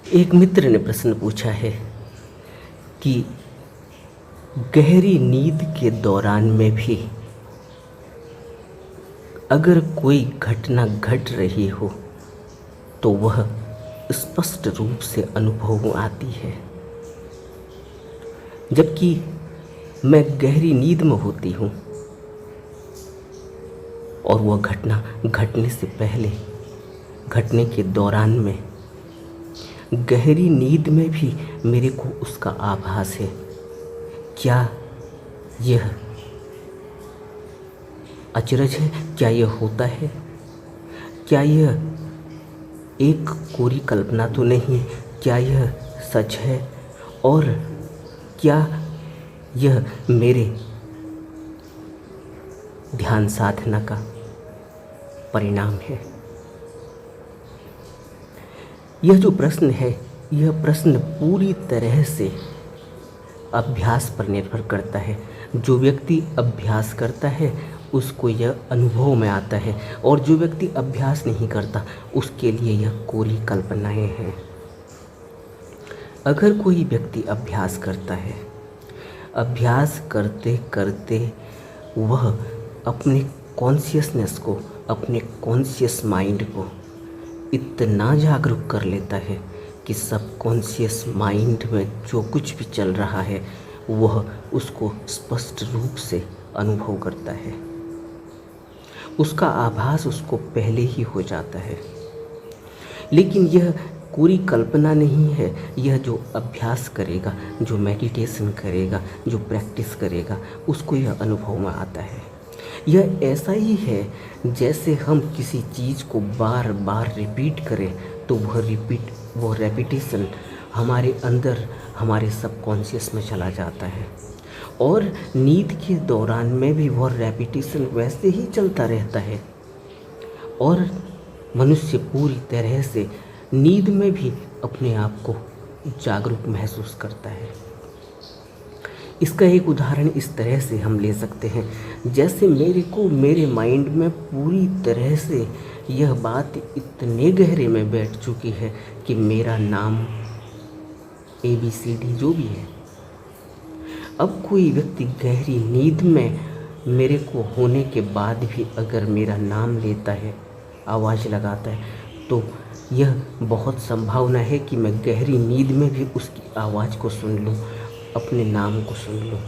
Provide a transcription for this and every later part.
एक मित्र ने प्रश्न पूछा है कि गहरी नींद के दौरान में भी अगर कोई घटना घट रही हो तो वह स्पष्ट रूप से अनुभव आती है, जबकि मैं गहरी नींद में होती हूँ और वह घटना घटने से पहले, घटने के दौरान में, गहरी नींद में भी मेरे को उसका आभास है। क्या यह अचरज है? क्या यह होता है? क्या यह एक कोरी कल्पना तो नहीं? क्या यह सच है? और क्या यह मेरे ध्यान साधना का परिणाम है? यह जो प्रश्न है, यह प्रश्न पूरी तरह से अभ्यास पर निर्भर करता है। जो व्यक्ति अभ्यास करता है उसको यह अनुभव में आता है, और जो व्यक्ति अभ्यास नहीं करता उसके लिए यह कोरी कल्पनाएं हैं। अगर कोई व्यक्ति अभ्यास करता है, अभ्यास करते करते वह अपने कॉन्शियसनेस को, अपने कॉन्शियस माइंड को इतना जागरूक कर लेता है कि सब कॉन्शियस माइंड में जो कुछ भी चल रहा है वह उसको स्पष्ट रूप से अनुभव करता है। उसका आभास उसको पहले ही हो जाता है। लेकिन यह पूरी कल्पना नहीं है। यह जो अभ्यास करेगा, जो मेडिटेशन करेगा, जो प्रैक्टिस करेगा, उसको यह अनुभव में आता है। यह ऐसा ही है जैसे हम किसी चीज़ को बार बार रिपीट करें तो वह रेपिटेशन हमारे अंदर, हमारे सबकॉन्शियस में चला जाता है। और नींद के दौरान में भी वह रेपिटेशन वैसे ही चलता रहता है, और मनुष्य पूरी तरह से नींद में भी अपने आप को जागरूक महसूस करता है। इसका एक उदाहरण इस तरह से हम ले सकते हैं, जैसे मेरे माइंड में पूरी तरह से यह बात इतने गहरे में बैठ चुकी है कि मेरा नाम ABCD जो भी है। अब कोई व्यक्ति गहरी नींद में मेरे को होने के बाद भी अगर मेरा नाम लेता है, आवाज़ लगाता है, तो यह बहुत संभावना है कि मैं गहरी नींद में भी उसकी आवाज़ को सुन लूँ, अपने नाम को सुन लूँ।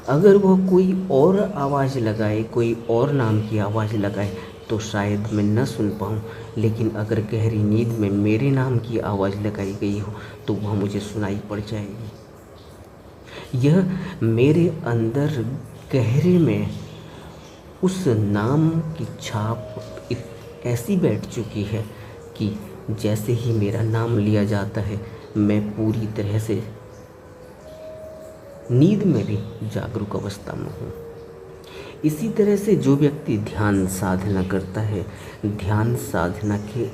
अगर वह कोई और आवाज़ लगाए, कोई और नाम की आवाज़ लगाए, तो शायद मैं न सुन पाऊँ। लेकिन अगर गहरी नींद में मेरे नाम की आवाज़ लगाई गई हो तो वह मुझे सुनाई पड़ जाएगी। यह मेरे अंदर गहरे में उस नाम की छाप ऐसी बैठ चुकी है कि जैसे ही मेरा नाम लिया जाता है मैं पूरी तरह से नींद में भी जागरूक अवस्था में हूँ। इसी तरह से जो व्यक्ति ध्यान साधना करता है, ध्यान साधना के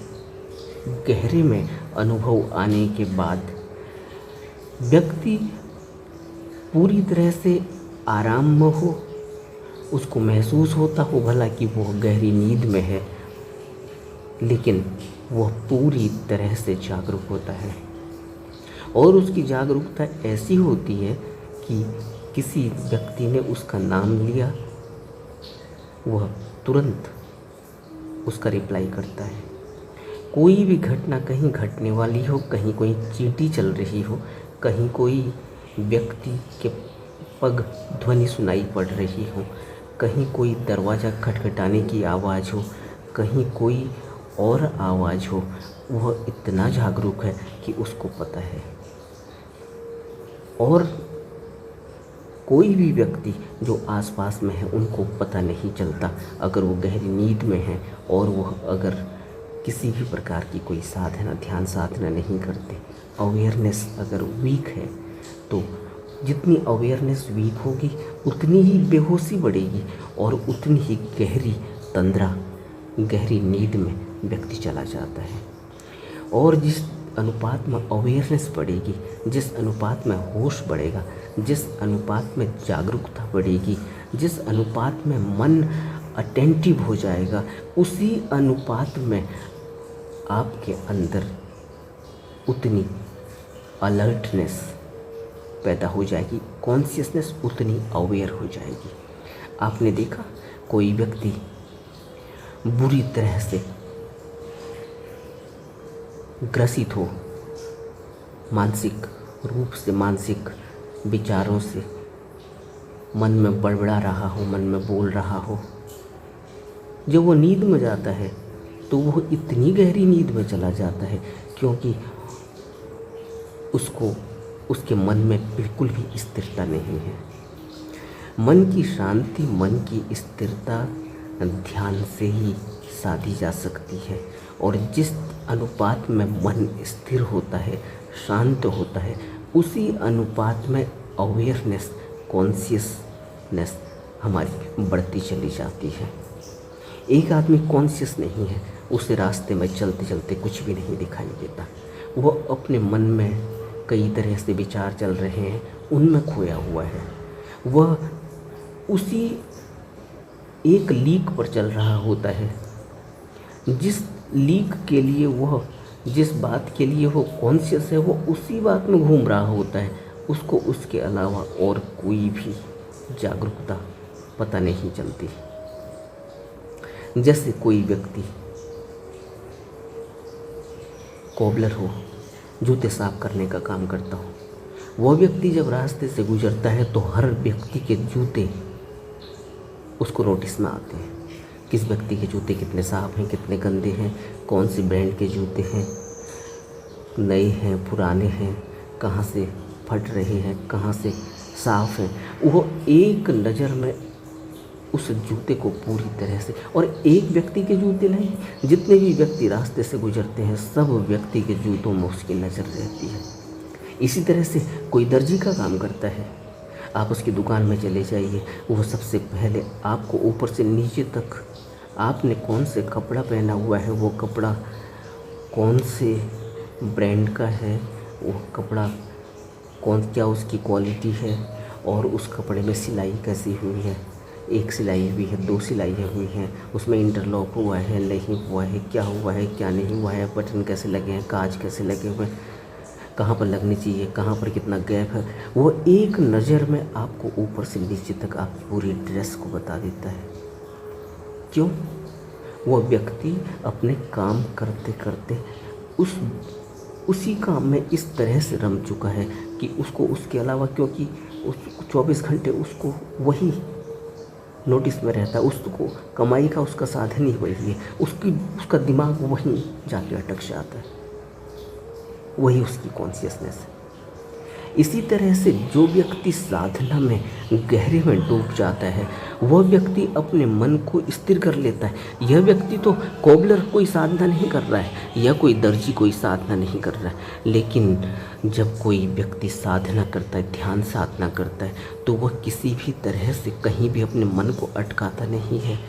गहरे में अनुभव आने के बाद व्यक्ति पूरी तरह से आराम में हो, उसको महसूस होता हो भला कि वह गहरी नींद में है, लेकिन वह पूरी तरह से जागरूक होता है। और उसकी जागरूकता ऐसी होती है कि किसी व्यक्ति ने उसका नाम लिया, वह तुरंत उसका रिप्लाई करता है। कोई भी घटना कहीं घटने वाली हो, कहीं कोई चींटी चल रही हो, कहीं कोई व्यक्ति के पग ध्वनि सुनाई पड़ रही हो, कहीं कोई दरवाज़ा खटखटाने की आवाज़ हो, कहीं कोई और आवाज़ हो, वह इतना जागरूक है कि उसको पता है। और कोई भी व्यक्ति जो आसपास में है उनको पता नहीं चलता अगर वो गहरी नींद में है, और वह अगर किसी भी प्रकार की कोई साधना, ध्यान साधना नहीं करते। अवेयरनेस अगर वीक है तो जितनी अवेयरनेस वीक होगी उतनी ही बेहोशी बढ़ेगी और उतनी ही गहरी तंद्रा, गहरी नींद में व्यक्ति चला जाता है। और जिस अनुपात में अवेयरनेस बढ़ेगी, जिस अनुपात में होश बढ़ेगा, जिस अनुपात में जागरूकता बढ़ेगी, जिस अनुपात में मन अटेंटिव हो जाएगा, उसी अनुपात में आपके अंदर उतनी अलर्टनेस पैदा हो जाएगी, कॉन्शियसनेस उतनी अवेयर हो जाएगी। आपने देखा कोई व्यक्ति बुरी तरह से ग्रसित हो, मानसिक रूप से, मानसिक विचारों से, मन में बड़बड़ा रहा हो, मन में बोल रहा हो, जब वो नींद में जाता है तो वो इतनी गहरी नींद में चला जाता है क्योंकि उसको उसके मन में बिल्कुल भी स्थिरता नहीं है। मन की शांति, मन की स्थिरता ध्यान से ही साधी जा सकती है, और जिस अनुपात में मन स्थिर होता है, शांत होता है, उसी अनुपात में अवेयरनेस, कॉन्शियसनेस हमारी बढ़ती चली जाती है। एक आदमी कॉन्शियस नहीं है, उसे रास्ते में चलते चलते कुछ भी नहीं दिखाई देता। वो अपने मन में कई तरह से विचार चल रहे हैं, उनमें खोया हुआ है। वह उसी एक लीक पर चल रहा होता है, जिस लीक के लिए वह, जिस बात के लिए वो कॉन्शियस है, वो उसी बात में घूम रहा होता है। उसको उसके अलावा और कोई भी जागरूकता पता नहीं चलती। जैसे कोई व्यक्ति कोबलर हो, जूते साफ करने का काम करता हो, वह व्यक्ति जब रास्ते से गुजरता है तो हर व्यक्ति के जूते उसको नोटिस में आते हैं। किस व्यक्ति के जूते कितने साफ़ हैं, कितने गंदे हैं, कौन से ब्रांड के जूते हैं, नए हैं, पुराने हैं, कहाँ से फट रहे हैं, कहाँ से साफ़ हैं। वो एक नज़र में उस जूते को पूरी तरह से, और एक व्यक्ति के जूते नहीं, जितने भी व्यक्ति रास्ते से गुजरते हैं सब व्यक्ति के जूतों में उसकी नज़र रहती है। इसी तरह से कोई दर्जी का काम करता है, आप उसकी दुकान में चले जाइए, वो सबसे पहले आपको ऊपर से नीचे तक आपने कौन से कपड़ा पहना हुआ है, वो कपड़ा कौन से ब्रांड का है, वो कपड़ा क्या उसकी क्वालिटी है, और उस कपड़े में सिलाई कैसी हुई है, एक सिलाई हुई है, दो सिलाइयाँ हुई हैं, उसमें इंटरलॉक हुआ है, नहीं हुआ है, क्या हुआ है, क्या नहीं हुआ है, बटन कैसे लगे हैं, कांच कैसे लगे हुए हैं, कहाँ पर लगनी चाहिए, कहाँ पर कितना गैप है। वो एक नज़र में आपको ऊपर से नीचे तक आपकी पूरी ड्रेस को बता देता है। क्यों? वो व्यक्ति अपने काम करते करते उसी काम में इस तरह से रम चुका है कि उसको उसके अलावा, क्योंकि उस 24 घंटे उसको वही नोटिस में रहता है, उसको कमाई का उसका साधन ही वही है, उसका दिमाग वहीं जाके अटक जाता है, वही उसकी कॉन्शियसनेस है। इसी तरह से जो व्यक्ति साधना में गहरे में डूब जाता है, वह व्यक्ति अपने मन को स्थिर कर लेता है। यह व्यक्ति तो कोबलर कोई साधना नहीं कर रहा है, या कोई दर्जी कोई साधना नहीं कर रहा है, लेकिन जब कोई व्यक्ति साधना करता है, ध्यान साधना करता है, तो वह किसी भी तरह से कहीं भी अपने मन को अटकाता नहीं है।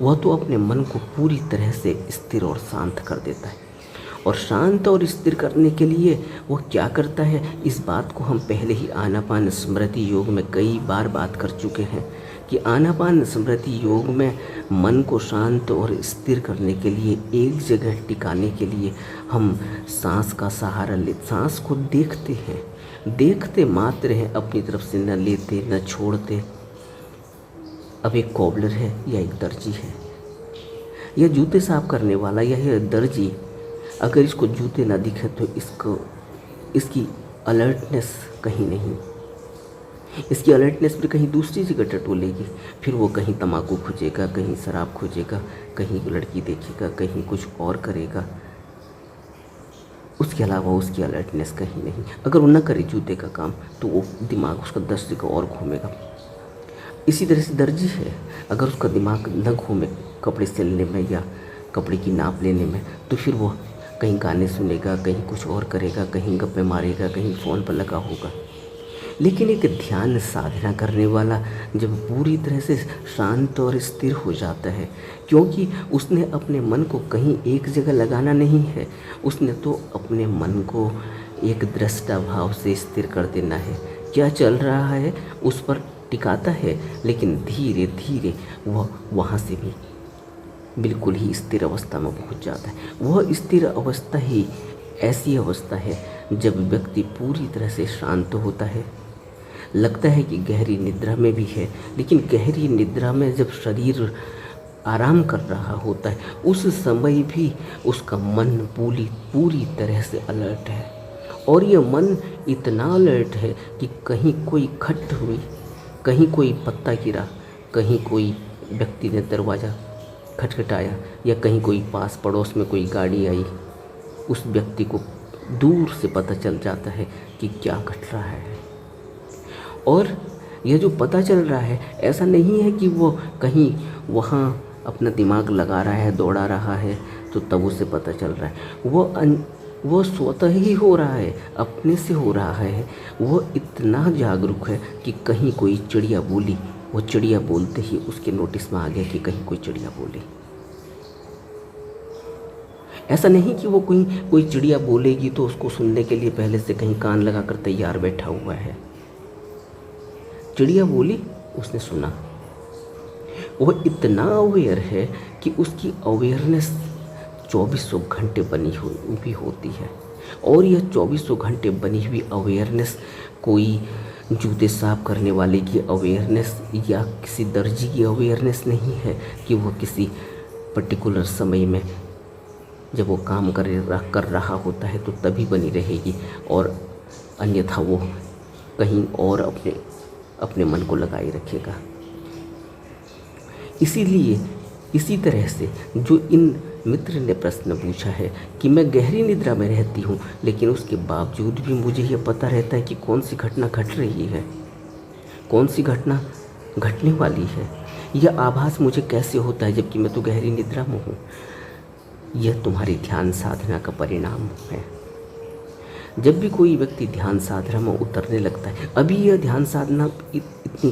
वह तो अपने मन को पूरी तरह से स्थिर और शांत कर देता है। और शांत और स्थिर करने के लिए वो क्या करता है, इस बात को हम पहले ही आनापान स्मृति योग में कई बार बात कर चुके हैं कि आनापान स्मृति योग में मन को शांत और स्थिर करने के लिए, एक जगह टिकाने के लिए हम सांस का सहारा ले, सांस को देखते हैं, देखते मात्र हैं, अपनी तरफ से न लेते न छोड़ते। अब एक कोबलर है या एक दर्जी है, यह जूते साफ करने वाला या यह दर्जी, अगर इसको जूते ना दिखे तो इसकी अलर्टनेस कहीं नहीं, इसकी अलर्टनेस फिर कहीं दूसरी जगह टटोलेगी। फिर वो कहीं तम्बाकू खोजेगा, कहीं शराब खोजेगा, कहीं लड़की देखेगा, कहीं कुछ और करेगा, उसके अलावा उसकी अलर्टनेस कहीं नहीं। अगर वो न करे जूते का काम तो वो दिमाग उसका 10 जगह और घूमेगा। इसी तरह से दर्जी है, अगर उसका दिमाग न घूमे कपड़े सिलने में या कपड़े की नाप लेने में, तो फिर वो कहीं गाने सुनेगा, कहीं कुछ और करेगा, कहीं गप्पे मारेगा, कहीं फ़ोन पर लगा होगा। लेकिन एक ध्यान साधना करने वाला जब पूरी तरह से शांत और स्थिर हो जाता है, क्योंकि उसने अपने मन को कहीं एक जगह लगाना नहीं है, उसने तो अपने मन को एक दृष्टा भाव से स्थिर कर देना है। क्या चल रहा है उस पर टिकाता है, लेकिन धीरे धीरे वह वहाँ से भी बिल्कुल ही स्थिर अवस्था में पहुंच जाता है। वह स्थिर अवस्था ही ऐसी अवस्था है जब व्यक्ति पूरी तरह से शांत होता है। लगता है कि गहरी निद्रा में भी है, लेकिन गहरी निद्रा में जब शरीर आराम कर रहा होता है उस समय भी उसका मन पूरी तरह से अलर्ट है। और यह मन इतना अलर्ट है कि कहीं कोई खट हुई, कहीं कोई पत्ता गिरा, कहीं कोई व्यक्ति ने दरवाज़ा खटखटाया, या कहीं कोई पास पड़ोस में कोई गाड़ी आई, उस व्यक्ति को दूर से पता चल जाता है कि क्या घट रहा है। और यह जो पता चल रहा है, ऐसा नहीं है कि वो कहीं वहाँ अपना दिमाग लगा रहा है, दौड़ा रहा है तो तब उसे पता चल रहा है। वो स्वतः ही हो रहा है, अपने से हो रहा है। वो इतना जागरूक है कि कहीं कोई चिड़िया बोली, वो चिड़िया बोलते ही उसके नोटिस में आ गया कि कहीं कोई चिड़िया बोली। ऐसा नहीं कि वो कोई चिड़िया बोलेगी तो उसको सुनने के लिए पहले से कहीं कान लगा कर तैयार बैठा हुआ है। चिड़िया बोली, उसने सुना। वो इतना अवेयर है कि उसकी अवेयरनेस 2400 घंटे बनी हुई होती है। और यह 2400 घंटे बनी हुई अवेयरनेस कोई जूते साफ करने वाले की अवेयरनेस या किसी दर्जी की अवेयरनेस नहीं है कि वो किसी पर्टिकुलर समय में जब वो काम कर रहा होता है तो तभी बनी रहेगी, और अन्यथा वो कहीं और अपने मन को लगाए रखेगा। इसीलिए इसी तरह से जो इन मित्र ने प्रश्न पूछा है कि मैं गहरी निद्रा में रहती हूँ, लेकिन उसके बावजूद भी मुझे यह पता रहता है कि कौन सी घटना घट रही है, कौन सी घटना घटने वाली है। यह आभास मुझे कैसे होता है जबकि मैं तो गहरी निद्रा में हूँ। यह तुम्हारी ध्यान साधना का परिणाम है। जब भी कोई व्यक्ति ध्यान साधना में उतरने लगता है, अभी यह ध्यान साधना इतनी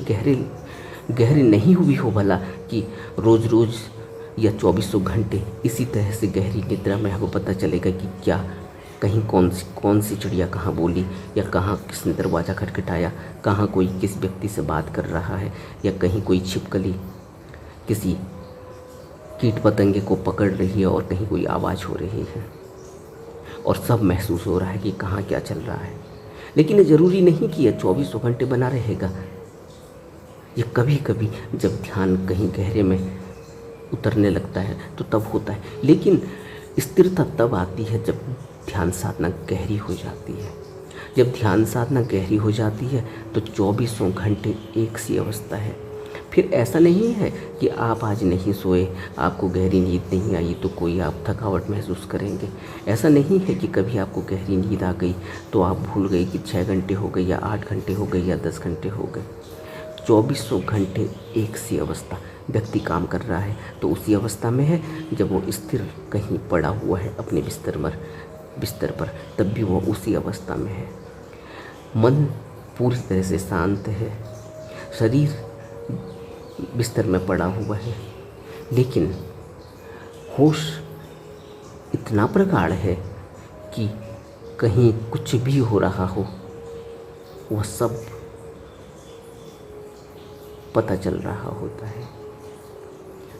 गहरी नहीं हुई हो भला कि रोज़ रोज़ या 2400 घंटे इसी तरह से गहरी निद्रा में हमको पता चलेगा कि क्या कहीं कौन सी चिड़िया कहाँ बोली, या कहाँ किसने दरवाज़ा खटखटाया, कहाँ कोई किस व्यक्ति से बात कर रहा है, या कहीं कोई छिपकली किसी कीट पतंगे को पकड़ रही है और कहीं कोई आवाज़ हो रही है, और सब महसूस हो रहा है कि कहाँ क्या चल रहा है। लेकिन ये ज़रूरी नहीं कि यह 2400 घंटे बना रहेगा। ये कभी कभी जब ध्यान कहीं गहरे में उतरने लगता है तो तब होता है, लेकिन स्थिरता तब आती है जब ध्यान साधना गहरी हो जाती है। जब ध्यान साधना गहरी हो जाती है तो 2400 घंटे एक सी अवस्था है। फिर ऐसा नहीं है कि आप आज नहीं सोए, आपको गहरी नींद नहीं आई तो कोई आप थकावट महसूस करेंगे। ऐसा नहीं है कि कभी आपको गहरी नींद आ गई तो आप भूल गए कि 6 घंटे हो गए या 8 घंटे हो गए या 10 घंटे हो गए। 2400 घंटे एक सी अवस्था व्यक्ति काम कर रहा है तो उसी अवस्था में है जब वो स्थिर कहीं पड़ा हुआ है अपने बिस्तर पर, तब भी वो उसी अवस्था में है। मन पूरी तरह से शांत है, शरीर बिस्तर में पड़ा हुआ है, लेकिन होश इतना प्रगाढ़ है कि कहीं कुछ भी हो रहा हो वह सब पता चल रहा होता है।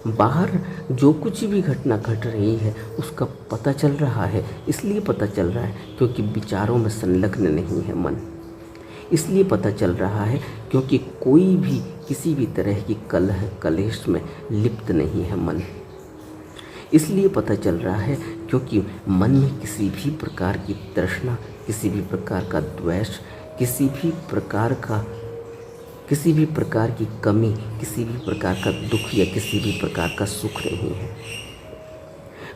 बाहर जो कुछ भी घटना घट रही है उसका पता चल रहा है। इसलिए पता चल रहा है क्योंकि विचारों में संलग्न नहीं है मन। इसलिए पता चल रहा है क्योंकि कोई भी किसी भी तरह की कलेश में लिप्त नहीं है मन। इसलिए पता चल रहा है क्योंकि मन में किसी भी प्रकार की तृष्णा, किसी भी प्रकार का द्वेष, किसी भी प्रकार की कमी, किसी भी प्रकार का दुख या किसी भी प्रकार का सुख नहीं है।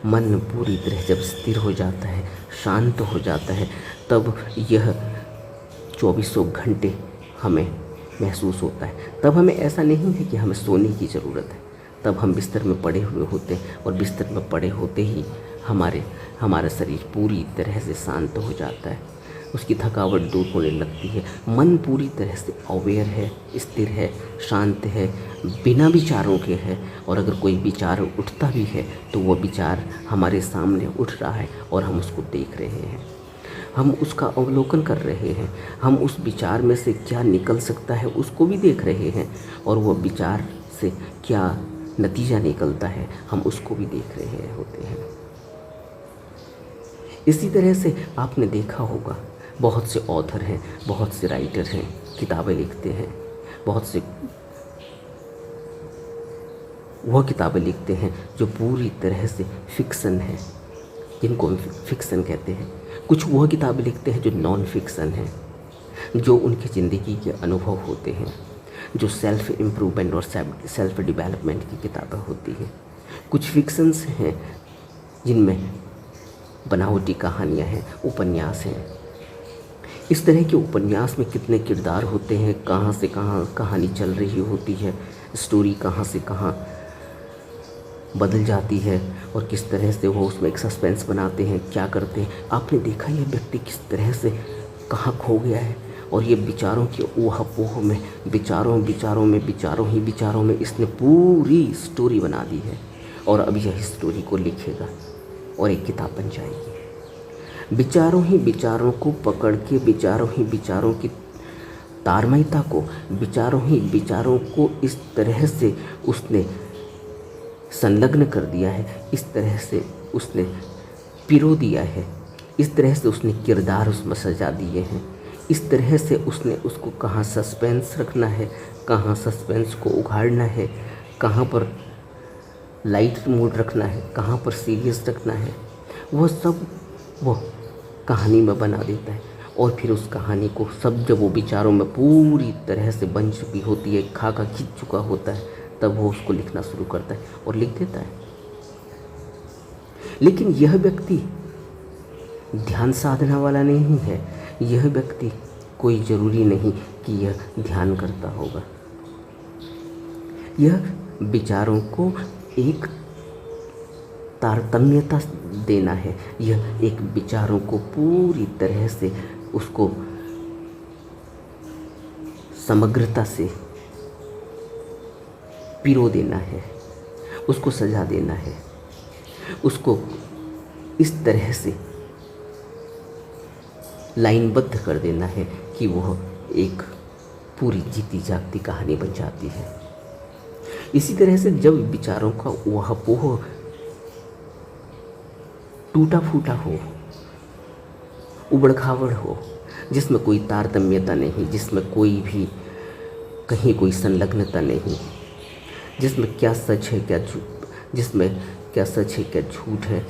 मन पूरी तरह जब स्थिर हो जाता है, शांत हो जाता है, तब यह 2400 घंटे हमें महसूस होता है। तब हमें ऐसा नहीं है कि हमें सोने की ज़रूरत है, तब हम बिस्तर में पड़े हुए होते हैं और बिस्तर में पड़े होते ही हमारा शरीर पूरी तरह से शांत हो जाता है, उसकी थकावट दूर होने लगती है। मन पूरी तरह से अवेयर है, स्थिर है, शांत है, बिना विचारों के है। और अगर कोई विचार उठता भी है तो वह विचार हमारे सामने उठ रहा है और हम उसको देख रहे हैं, हम उसका अवलोकन कर रहे हैं, हम उस विचार में से क्या निकल सकता है उसको भी देख रहे हैं, और वह विचार से क्या नतीजा निकलता है हम उसको भी देख रहे होते हैं। इसी तरह से आपने देखा होगा बहुत से ऑथर हैं, बहुत से राइटर हैं, किताबें लिखते हैं, बहुत से वह किताबें लिखते हैं जो पूरी तरह से फिक्सन है, जिनको हम फिक्सन कहते हैं। कुछ वह किताबें लिखते हैं जो नॉन फिक्सन है, जो उनकी ज़िंदगी के अनुभव होते हैं, जो सेल्फ इम्प्रूवमेंट और सेल्फ डेवलपमेंट की किताबें होती हैं। कुछ फिक्शंस हैं जिनमें बनावटी कहानियाँ हैं, उपन्यास हैं। इस तरह के उपन्यास में कितने किरदार होते हैं, कहाँ से कहाँ कहानी चल रही होती है, स्टोरी कहाँ से कहाँ बदल जाती है और किस तरह से वो उसमें एक सस्पेंस बनाते हैं, क्या करते हैं। आपने देखा ये व्यक्ति किस तरह से कहाँ खो गया है और ये विचारों की ऊहा-पोह में, विचारों में इसने पूरी स्टोरी बना दी है और अब यह स्टोरी को लिखेगा और एक किताब बन जाएगी। विचारों ही विचारों को पकड़ के, विचारों ही विचारों की तारमयता को, विचारों ही विचारों को इस तरह से उसने संलग्न कर दिया है, इस तरह से उसने पिरो दिया है, इस तरह से उसने किरदार उसमें सजा दिए हैं, इस तरह से उसने उसको कहाँ सस्पेंस रखना है, कहाँ सस्पेंस को उघाड़ना है, कहाँ पर लाइट मूड रखना है, कहाँ पर सीरियस रखना है, वह सब वह कहानी में बना देता है। और फिर उस कहानी को सब जब वो विचारों में पूरी तरह से बन चुकी होती है, खाका खींच चुका होता है, तब वो उसको लिखना शुरू करता है और लिख देता है। लेकिन यह व्यक्ति ध्यान साधना वाला नहीं है, यह व्यक्ति कोई ज़रूरी नहीं कि यह ध्यान करता होगा। यह विचारों को एक तारतम्यता देना है, यह एक विचारों को पूरी तरह से उसको समग्रता से पिरो देना है, उसको सजा देना है, उसको इस तरह से लाइनबद्ध कर देना है कि वह एक पूरी जीती जागती कहानी बन जाती है। इसी तरह से जब विचारों का ऊहा-पोह टूटा फूटा हो, उबड़-खाबड़ हो, जिसमें कोई तारतम्यता नहीं, जिसमें कोई भी कहीं कोई संलग्नता नहीं, जिसमें क्या सच है क्या झूठ, जिसमें क्या सच है क्या झूठ है,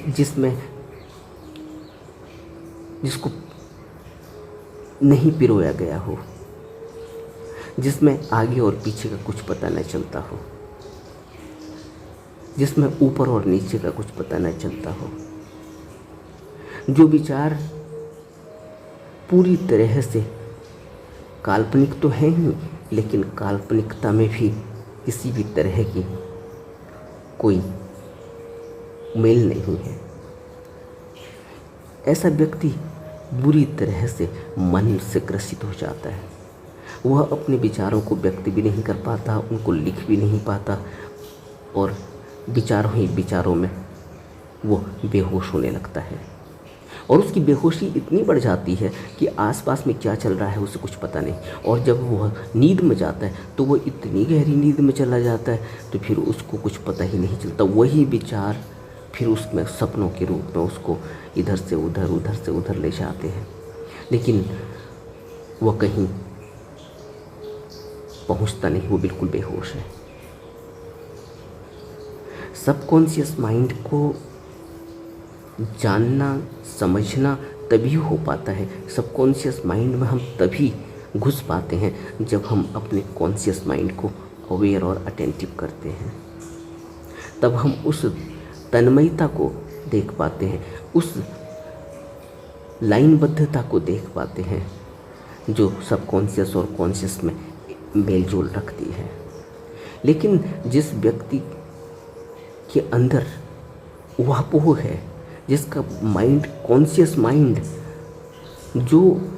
जिसमें जिसको नहीं पिरोया गया हो, जिसमें आगे और पीछे का कुछ पता न चलता हो, जिसमें ऊपर और नीचे का कुछ पता न चलता हो, जो विचार पूरी तरह से काल्पनिक तो है ही, लेकिन काल्पनिकता में भी किसी भी तरह की कोई मेल नहीं है, ऐसा व्यक्ति बुरी तरह से मन से ग्रसित हो जाता है। वह अपने विचारों को व्यक्त भी नहीं कर पाता, उनको लिख भी नहीं पाता और विचारों ही विचारों में वो बेहोश होने लगता है। और उसकी बेहोशी इतनी बढ़ जाती है कि आसपास में क्या चल रहा है उसे कुछ पता नहीं, और जब वह नींद में जाता है तो वह इतनी गहरी नींद में चला जाता है तो फिर उसको कुछ पता ही नहीं चलता। वही विचार फिर उसमें सपनों के रूप में उसको इधर से उधर, उधर से उधर ले जाते हैं, लेकिन वह कहीं पहुंचता नहीं, वो बिल्कुल बेहोश है। सबकॉन्शियस माइंड को जानना समझना तभी हो पाता है, सबकॉन्शियस माइंड में हम तभी घुस पाते हैं जब हम अपने कॉन्शियस माइंड को अवेयर और अटेंटिव करते हैं। तब हम उस तन्मयता को देख पाते हैं, उस लाइनबद्धता को देख पाते हैं जो सबकॉन्शियस और कॉन्शियस में मेलजोल रखती है। लेकिन जिस व्यक्ति के अंदर ऊहा-पोह है, जिसका माइंड, कॉन्शियस माइंड, जो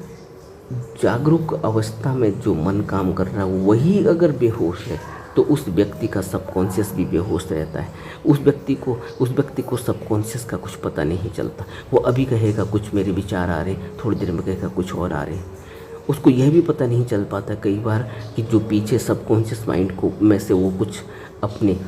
जागरूक अवस्था में जो मन काम कर रहा है, वही अगर बेहोश है तो उस व्यक्ति का सबकॉन्शियस भी बेहोश रहता है। उस व्यक्ति को सबकॉन्शियस का कुछ पता नहीं चलता। वो अभी कहेगा कुछ मेरे विचार आ रहे, थोड़ी देर में कहेगा कुछ और आ रहे। उसको यह भी पता नहीं चल पाता कई बार कि जो पीछे सबकॉन्शियस माइंड को में से वो कुछ अपने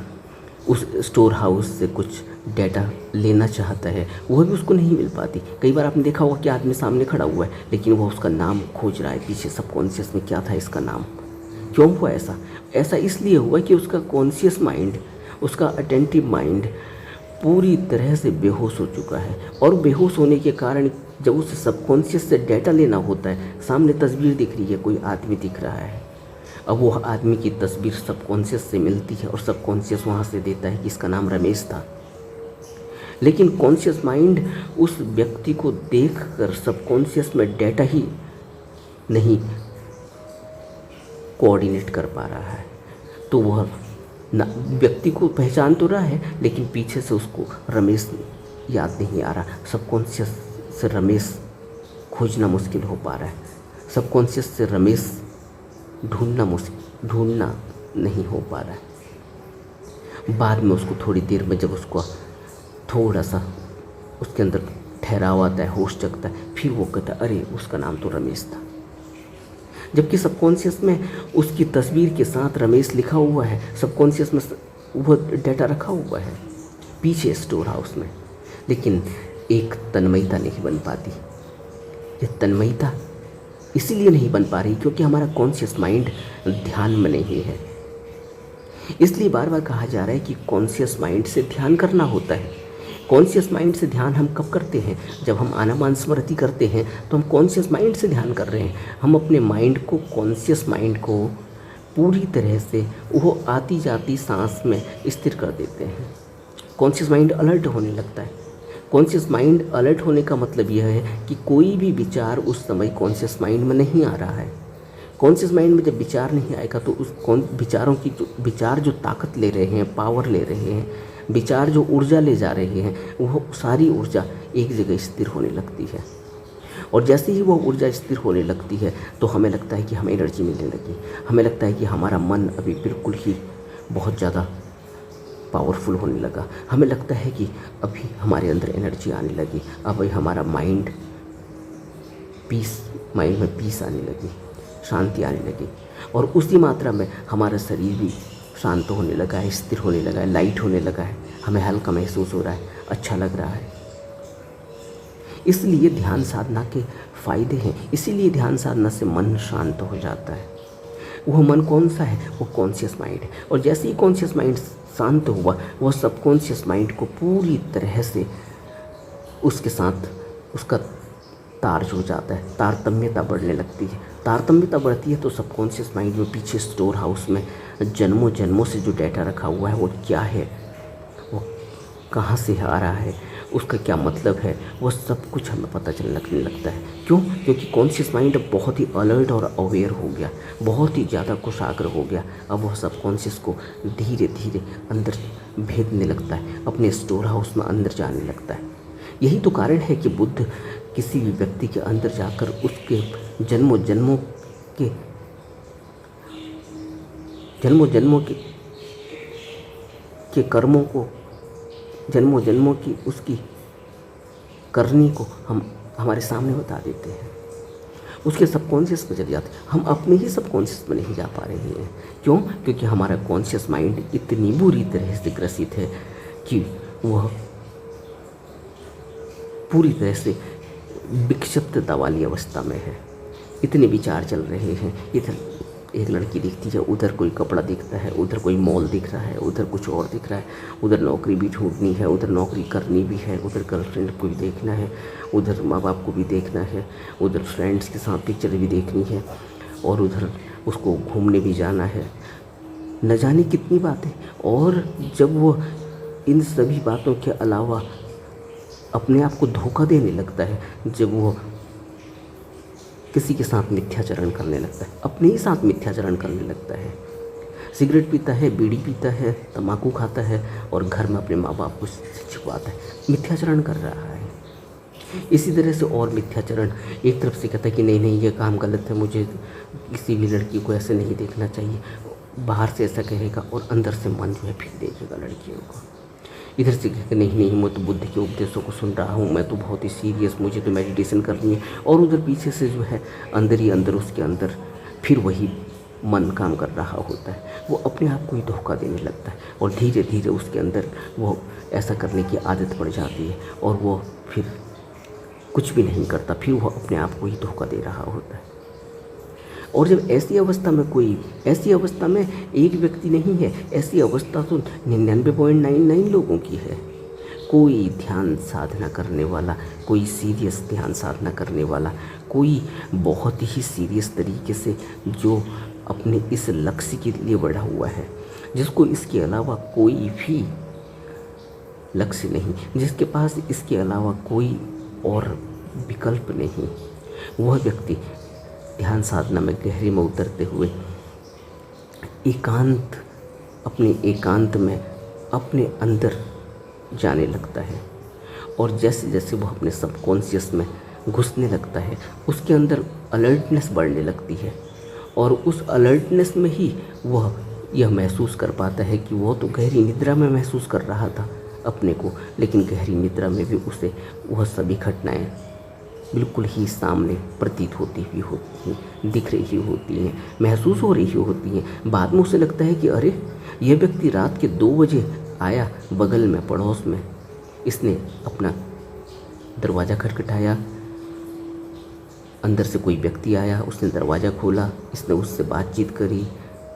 उस स्टोर हाउस से कुछ डाटा लेना चाहता है, वह भी उसको नहीं मिल पाती। कई बार आपने देखा होगा कि आदमी सामने खड़ा हुआ है लेकिन वह उसका नाम खोज रहा है, पीछे सबकॉन्शियस में क्या था इसका नाम। क्यों हुआ ऐसा? ऐसा इसलिए हुआ कि उसका कॉन्शियस माइंड, उसका अटेंटिव माइंड पूरी तरह से बेहोश हो चुका है। और बेहोश होने के कारण जब उसे सबकॉन्शियस से डाटा लेना होता है, सामने तस्वीर दिख रही है, कोई आदमी दिख रहा है, अब वो आदमी की तस्वीर सबकॉन्शियस से मिलती है और सबकॉन्शियस वहाँ से देता है कि इसका नाम रमेश था। लेकिन कॉन्शियस माइंड उस व्यक्ति को देखकर सबकॉन्शियस में डाटा ही नहीं कोऑर्डिनेट कर पा रहा है, तो वह व्यक्ति को पहचान तो रहा है लेकिन पीछे से उसको रमेश याद नहीं आ रहा। सबकॉन्शियस से रमेश खोजना मुश्किल हो पा रहा है, सबकॉन्शियस से रमेश ढूंढना नहीं हो पा रहा है। बाद में उसको थोड़ी देर में जब उसको थोड़ा सा उसके अंदर ठहराव आता है, होश जगता है, फिर वो कहता है अरे उसका नाम तो रमेश था। जबकि सबकॉन्शियस में उसकी तस्वीर के साथ रमेश लिखा हुआ है, सबकॉन्शियस में वो डाटा रखा हुआ है पीछे स्टोर हाउस में। लेकिन एक तन्मयता नहीं बन पाती। ये तन्मयता इसीलिए नहीं बन पा रही क्योंकि हमारा कॉन्शियस माइंड ध्यान में नहीं है। इसलिए बार बार कहा जा रहा है कि कॉन्शियस माइंड से ध्यान करना होता है। कॉन्शियस माइंड से ध्यान हम कब करते हैं? जब हम आनापान स्मृति करते हैं तो हम कॉन्शियस माइंड से ध्यान कर रहे हैं। हम अपने माइंड को, कॉन्शियस माइंड को पूरी तरह से वो आती जाती सांस में स्थिर कर देते हैं। कॉन्शियस माइंड अलर्ट होने लगता है। कॉन्शियस माइंड अलर्ट होने का मतलब यह है कि कोई भी विचार उस समय कॉन्शियस माइंड में नहीं आ रहा है। कॉन्शियस माइंड में जब विचार नहीं आएगा तो उस विचारों की विचार जो ताकत ले रहे हैं, पावर ले रहे हैं, विचार जो ऊर्जा ले जा रहे हैं, वह सारी ऊर्जा एक जगह स्थिर होने लगती है। और जैसे ही वो ऊर्जा स्थिर होने लगती है तो हमें लगता है कि हमें एनर्जी मिलने लगी। हमें लगता है कि हमारा मन अभी बिल्कुल ही बहुत ज़्यादा पावरफुल होने लगा। हमें लगता है कि अभी हमारे अंदर एनर्जी आने लगी, अभी हमारा माइंड में पीस आने लगी, शांति आने लगी। और उसी मात्रा में हमारा शरीर भी शांत होने लगा है, स्थिर होने लगा है, लाइट होने लगा है, हमें हल्का महसूस हो रहा है, अच्छा लग रहा है। इसलिए ध्यान साधना के फायदे हैं। इसीलिए ध्यान साधना से मन शांत हो जाता है। वह मन कौन सा है? वो कॉन्शियस माइंड है। और जैसे ही कॉन्शियस माइंड शांत हुआ, वह सबकॉन्शियस माइंड को पूरी तरह से उसके साथ उसका तार जुड़ जाता है, तारतम्यता बढ़ने लगती है। तारतम्यता बढ़ती है तो सबकॉन्शियस माइंड में पीछे स्टोर हाउस में जन्मों जन्मों से जो डाटा रखा हुआ है, वो क्या है, वो कहाँ से आ रहा है, उसका क्या मतलब है, वो सब कुछ हमें पता चलने लगने लगता है। क्यों? क्योंकि कॉन्शियस माइंड अब बहुत ही अलर्ट और अवेयर हो गया, बहुत ही ज़्यादा कुशाग्र हो गया। अब वह सबकॉन्शियस को धीरे धीरे अंदर भेदने लगता है, अपने स्टोर हाउस में अंदर जाने लगता है। यही तो कारण है कि बुद्ध किसी भी व्यक्ति के अंदर जाकर उसके जन्मों जन्मों के कर्मों को, जन्मों जन्मों की उसकी करनी को हम हमारे सामने बता देते हैं, उसके सबकॉन्शियस में चले जाते हैं। हम अपने ही सबकॉन्शियस में नहीं जा पा रहे हैं। क्यों? क्योंकि हमारा कॉन्शियस माइंड इतनी बुरी तरह से ग्रसित है कि वह पूरी तरह से विक्षिप्तता वाली अवस्था में है। इतने विचार चल रहे हैं, इधर एक लड़की दिखती है, उधर कोई कपड़ा दिखता है, उधर कोई मॉल दिख रहा है, उधर कुछ और दिख रहा है, उधर नौकरी भी ढूंढनी है, उधर नौकरी करनी भी है, उधर गर्लफ्रेंड को भी देखना है, उधर माँ बाप को भी देखना है, उधर फ्रेंड्स के साथ पिक्चर भी देखनी है, और उधर उसको घूमने भी जाना है, न जाने कितनी बातें। और जब वो इन सभी बातों के अलावा अपने आप को धोखा देने लगता है, जब वो किसी के साथ मिथ्याचरण करने लगता है, अपने ही साथ मिथ्याचरण करने लगता है, सिगरेट पीता है, बीड़ी पीता है, तम्बाकू खाता है और घर में अपने माँ बाप को छिपवाता है, मिथ्याचरण कर रहा है। इसी तरह से और मिथ्याचरण, एक तरफ से कहता है कि नहीं नहीं ये काम गलत है, मुझे किसी भी लड़की को ऐसे नहीं देखना चाहिए, बाहर से ऐसा कहेगा और अंदर से मन जो है फिर देखेगा लड़कियों को। इधर से कहकर नहीं नहीं मैं तो बुद्ध के उपदेशों को सुन रहा हूँ, मैं तो बहुत ही सीरियस, मुझे तो मेडिटेशन करनी है, और उधर पीछे से जो है अंदर ही अंदर उसके अंदर फिर वही मन काम कर रहा होता है, वो अपने आप को ही धोखा देने लगता है और धीरे धीरे उसके अंदर वो ऐसा करने की आदत पड़ जाती है और वो फिर कुछ भी नहीं करता, फिर वो अपने आप को ही धोखा दे रहा होता है। और जब ऐसी अवस्था में एक व्यक्ति नहीं है, ऐसी अवस्था तो 99.99 लोगों की है। कोई ध्यान साधना करने वाला, कोई सीरियस ध्यान साधना करने वाला, कोई बहुत ही सीरियस तरीके से जो अपने इस लक्ष्य के लिए बढ़ा हुआ है, जिसको इसके अलावा कोई भी लक्ष्य नहीं, जिसके पास इसके अलावा कोई और विकल्प नहीं, वह व्यक्ति ध्यान साधना में गहरे में उतरते हुए अपने एकांत में अपने अंदर जाने लगता है। और जैसे जैसे वह अपने सबकॉन्शियस में घुसने लगता है, उसके अंदर अलर्टनेस बढ़ने लगती है और उस अलर्टनेस में ही वह यह महसूस कर पाता है कि वो तो गहरी निद्रा में महसूस कर रहा था अपने को, लेकिन गहरी निद्रा में भी उसे वह सभी घटनाएं बिल्कुल ही सामने प्रतीत होती हुई होती हैं, दिख रही होती हैं, महसूस हो रही होती हैं। बाद में उसे लगता है कि अरे, यह व्यक्ति रात के 2 बजे आया, बगल में पड़ोस में इसने अपना दरवाज़ा खटखटाया, अंदर से कोई व्यक्ति आया, उसने दरवाज़ा खोला, इसने उससे बातचीत करी,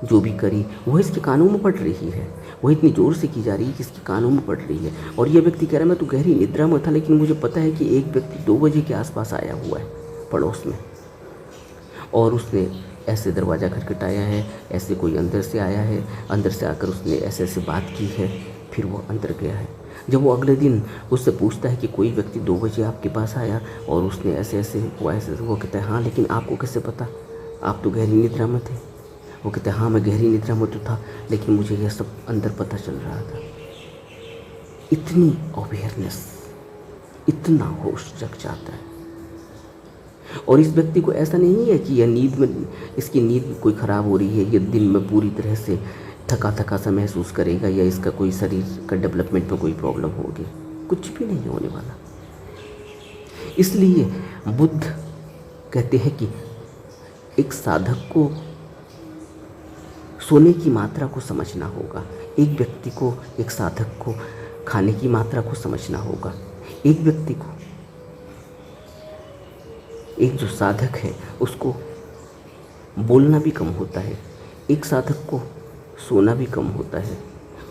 जो भी करी वह इसके कानों में पड़ रही है, वह इतनी ज़ोर से की जा रही है कि इसके कानों में पड़ रही है। और यह व्यक्ति कह रहा है मैं तो गहरी निद्रा में था, लेकिन मुझे पता है कि एक व्यक्ति 2 बजे के आसपास आया हुआ है पड़ोस में, और उसने ऐसे दरवाज़ा खटखटाया है, ऐसे कोई अंदर से आया है, अंदर से आकर उसने ऐसे ऐसे बात की है, फिर वो अंदर गया है। जब वो अगले दिन उससे पूछता है कि कोई व्यक्ति 2 बजे आपके पास आया और उसने ऐसे ऐसे हुआ, ऐसे वो कहता है हाँ, लेकिन आपको कैसे पता, आप तो गहरी निद्रा में थे। वो कहते हैं हाँ, मैं गहरी निद्रा में तो था, लेकिन मुझे यह सब अंदर पता चल रहा था। इतनी अवेयरनेस, इतना होश जग जाता है। और इस व्यक्ति को ऐसा नहीं है कि यह नींद में, इसकी नींद कोई ख़राब हो रही है, यह दिन में पूरी तरह से थका थका सा महसूस करेगा या इसका कोई शरीर का डेवलपमेंट में कोई प्रॉब्लम होगी, कुछ भी नहीं होने वाला। इसलिए बुद्ध कहते हैं कि एक साधक को सोने की मात्रा को समझना होगा, एक व्यक्ति को, एक साधक को खाने की मात्रा को समझना होगा, एक व्यक्ति को, एक जो साधक है उसको बोलना भी कम होता है, एक साधक को सोना भी कम होता है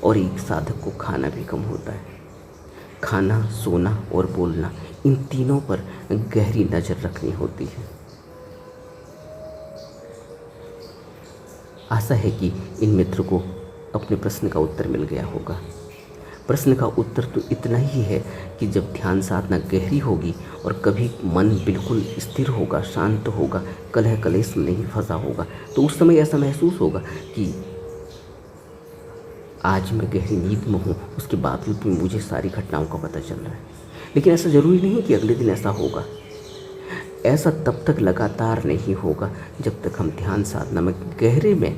और एक साधक को खाना भी कम होता है। खाना, सोना और बोलना, इन तीनों पर गहरी नज़र रखनी होती है। आशा है कि इन मित्र को अपने प्रश्न का उत्तर मिल गया होगा। प्रश्न का उत्तर तो इतना ही है कि जब ध्यान साधना गहरी होगी और कभी मन बिल्कुल स्थिर होगा, शांत होगा, कलह कलेश में नहीं फंसा होगा, तो उस समय ऐसा महसूस होगा कि आज मैं गहरी नींद में हूँ, उसके बावजूद भी मुझे सारी घटनाओं का पता चल रहा है। लेकिन ऐसा ज़रूरी नहीं कि अगले दिन ऐसा होगा। ऐसा तब तक लगातार नहीं होगा जब तक हम ध्यान साधना में गहरे में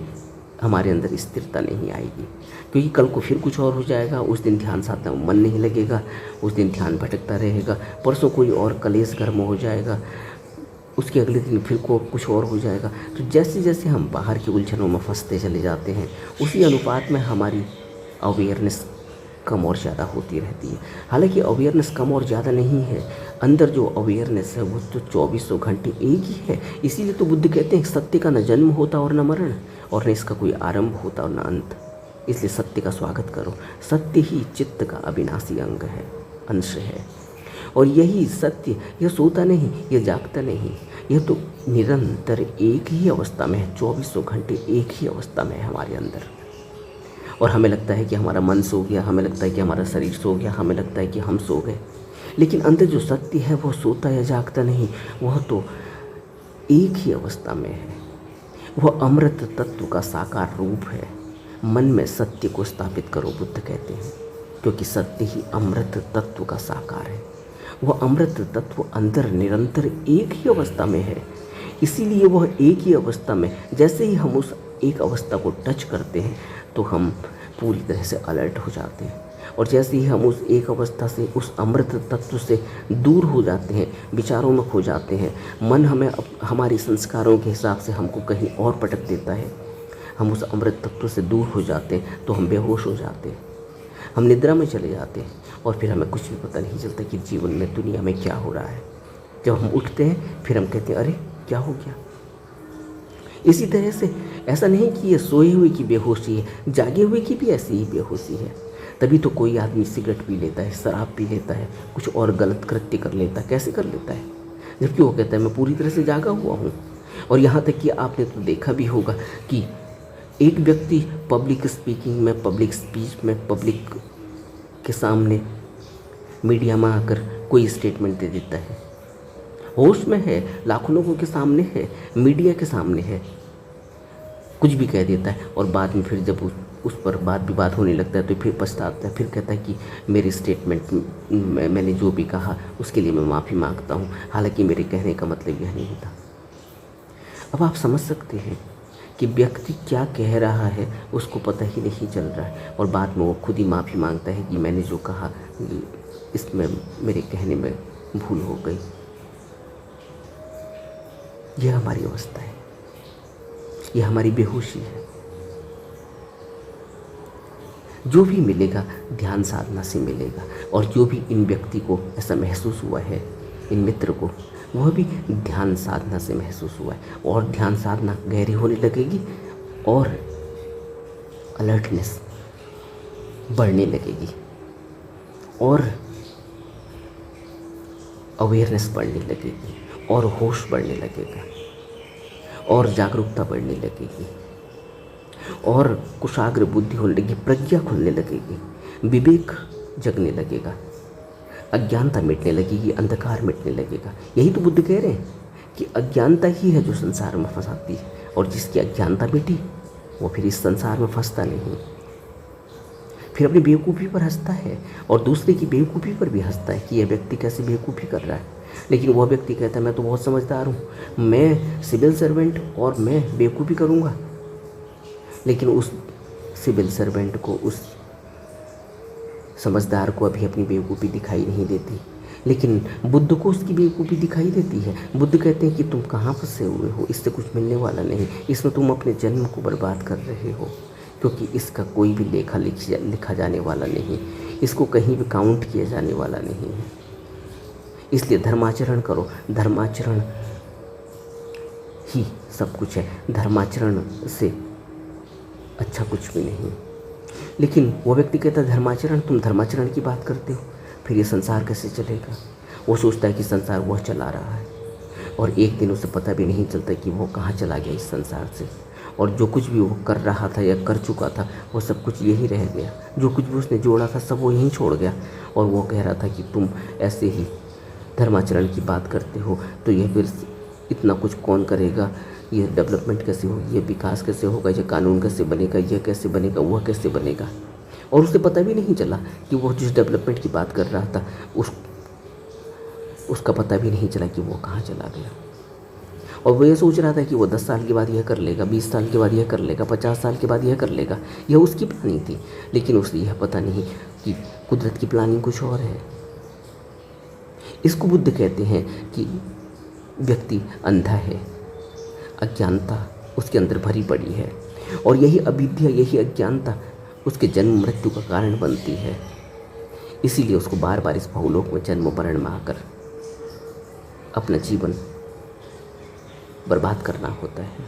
हमारे अंदर स्थिरता नहीं आएगी, क्योंकि कल को फिर कुछ और हो जाएगा, उस दिन ध्यान साधना में मन नहीं लगेगा, उस दिन ध्यान भटकता रहेगा, परसों कोई और कलेश घर में हो जाएगा, उसके अगले दिन फिर को कुछ और हो जाएगा। तो जैसे जैसे हम बाहर की उलझनों में फंसते चले जाते हैं, उसी अनुपात में हमारी अवेयरनेस कम और ज़्यादा होती रहती है। हालांकि अवेयरनेस कम और ज़्यादा नहीं है, अंदर जो अवेयरनेस है वो तो 2400 घंटे एक ही है। इसीलिए तो बुद्ध कहते हैं सत्य का न जन्म होता और न मरण, और न इसका कोई आरंभ होता और न अंत। इसलिए सत्य का स्वागत करो। सत्य ही चित्त का अविनाशी अंग है, अंश है। और यही सत्य, यह सोता नहीं, यह जागता नहीं, यह तो निरंतर एक ही अवस्था में है, 2400 घंटे एक ही अवस्था में है हमारे अंदर। और हमें लगता है कि हमारा मन सो गया, हमें लगता है कि हमारा शरीर सो गया, हमें लगता है कि हम सो गए, लेकिन अंदर जो सत्य है वो सोता या जागता नहीं, वह तो एक ही अवस्था में है। वह अमृत तत्व का साकार रूप है। मन में सत्य को स्थापित करो, बुद्ध कहते हैं, क्योंकि सत्य ही अमृत तत्व का साकार है। वह अमृत तत्व अंदर निरंतर एक ही अवस्था में है। इसीलिए वह एक ही अवस्था में, जैसे ही हम उस एक अवस्था को टच करते हैं तो हम पूरी तरह से अलर्ट हो जाते हैं, और जैसे ही हम उस एक अवस्था से, उस अमृत तत्व से दूर हो जाते हैं, विचारों में खो जाते हैं, मन हमें हमारे संस्कारों के हिसाब से हमको कहीं और पटक देता है, हम उस अमृत तत्व से दूर हो जाते हैं तो हम बेहोश हो जाते हैं, हम निद्रा में चले जाते हैं और फिर हमें कुछ भी पता नहीं चलता कि जीवन में दुनिया में क्या हो रहा है। जब हम उठते हैं फिर हम कहते हैं अरे क्या हो गया। इसी तरह से ऐसा नहीं कि ये सोए हुए की बेहोशी है, जागे हुए की भी ऐसी ही बेहोशी है। तभी तो कोई आदमी सिगरेट पी लेता है, शराब पी लेता है, कुछ और गलत कृत्य कर लेता है। कैसे कर लेता है? जबकि वो कहता है मैं पूरी तरह से जागा हुआ हूँ। और यहाँ तक कि आपने तो देखा भी होगा कि एक व्यक्ति पब्लिक स्पीकिंग में, पब्लिक स्पीच में, पब्लिक के सामने मीडिया में आकर कोई स्टेटमेंट दे देता है, होश में है, लाखों लोगों के सामने है, मीडिया के सामने है, कुछ भी कह देता है और बाद में फिर जब उस पर बात विवाद होने लगता है तो फिर पछताता है, फिर कहता है कि मेरी स्टेटमेंट मैंने जो भी कहा उसके लिए मैं माफ़ी मांगता हूँ, हालांकि मेरे कहने का मतलब यह नहीं था। अब आप समझ सकते हैं कि व्यक्ति क्या कह रहा है उसको पता ही नहीं चल रहा है और बाद में वो खुद ही माफ़ी मांगता है कि मैंने जो कहा इसमें मेरे कहने में भूल हो गई। यह हमारी अवस्था है, यह हमारी बेहोशी है। जो भी मिलेगा ध्यान साधना से मिलेगा और जो भी इन व्यक्ति को ऐसा महसूस हुआ है, इन मित्र को, वह भी ध्यान साधना से महसूस हुआ है और ध्यान साधना गहरी होने लगेगी और अलर्टनेस बढ़ने लगेगी और अवेयरनेस बढ़ने लगेगी और होश बढ़ने लगेगा और जागरूकता बढ़ने लगेगी और कुशाग्र बुद्धि होने लगेगी, प्रज्ञा खुलने लगेगी, विवेक जगने लगेगा, अज्ञानता मिटने लगेगी, अंधकार मिटने लगेगा। यही तो बुद्ध कह रहे हैं कि अज्ञानता ही है जो संसार में फंसाती है और जिसकी अज्ञानता मिटी वो फिर इस संसार में फंसता नहीं, फिर अपनी बेवकूफ़ी पर हंसता है और दूसरे की बेवकूफ़ी पर भी हंसता है कि यह व्यक्ति कैसे बेवकूफ़ी कर रहा है। लेकिन वह व्यक्ति कहता है मैं तो बहुत समझदार हूँ, मैं सिविल सर्वेंट और मैं बेवकूफ़ी करूँगा। लेकिन उस सिविल सर्वेंट को, उस समझदार को अभी अपनी बेवकूफ़ी दिखाई नहीं देती, लेकिन बुद्ध को उसकी बेवकूफ़ी दिखाई देती है। बुद्ध कहते हैं कि तुम कहाँ फंसे हुए हो, इससे कुछ मिलने वाला नहीं, इसमें तुम अपने जन्म को बर्बाद कर रहे हो, क्योंकि इसका कोई भी लेखा लिखा जाने वाला नहीं, इसको कहीं भी काउंट किया जाने वाला नहीं है। इसलिए धर्माचरण करो, धर्माचरण ही सब कुछ है, धर्माचरण से अच्छा कुछ भी नहीं। लेकिन वो व्यक्ति कहता है धर्माचरण, तुम धर्माचरण की बात करते हो, फिर ये संसार कैसे चलेगा। वो सोचता है कि संसार वह चला रहा है और एक दिन उसे पता भी नहीं चलता कि वो कहाँ चला गया इस संसार से, और जो कुछ भी वो कर रहा था या कर चुका था वो सब कुछ यही रह गया, जो कुछ भी उसने जोड़ा था सब वो यहीं छोड़ गया। और वो कह रहा था कि तुम ऐसे ही धर्माचरण की बात करते हो तो यह फिर इतना कुछ कौन करेगा, ये डेवलपमेंट कैसे होगी, ये विकास कैसे होगा, ये कानून कैसे बनेगा, यह कैसे बनेगा, वह कैसे बनेगा। और उसे पता भी नहीं चला कि वो जिस डेवलपमेंट की बात कर रहा था उसका पता भी नहीं चला कि वो कहाँ चला गया। और वो ये सोच रहा था कि वो 10 साल के बाद यह कर लेगा, 20 साल के बाद यह कर लेगा, 50 साल के बाद यह कर लेगा, यह उसकी प्लानिंग थी। लेकिन उसे यह पता नहीं कि कुदरत की प्लानिंग कुछ और है। इसको बुद्ध कहते हैं कि व्यक्ति अंधा है, अज्ञानता उसके अंदर भरी पड़ी है और यही अविद्या, यही अज्ञानता उसके जन्म मृत्यु का कारण बनती है। इसीलिए उसको बार बार इस भूलोक में जन्म मरण में आकर अपना जीवन बर्बाद करना होता है।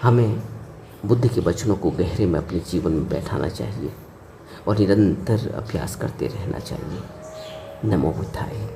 हमें बुद्ध के वचनों को गहरे में अपने जीवन में बैठाना चाहिए और निरंतर अभ्यास करते रहना चाहिए। नमो बुद्धाय।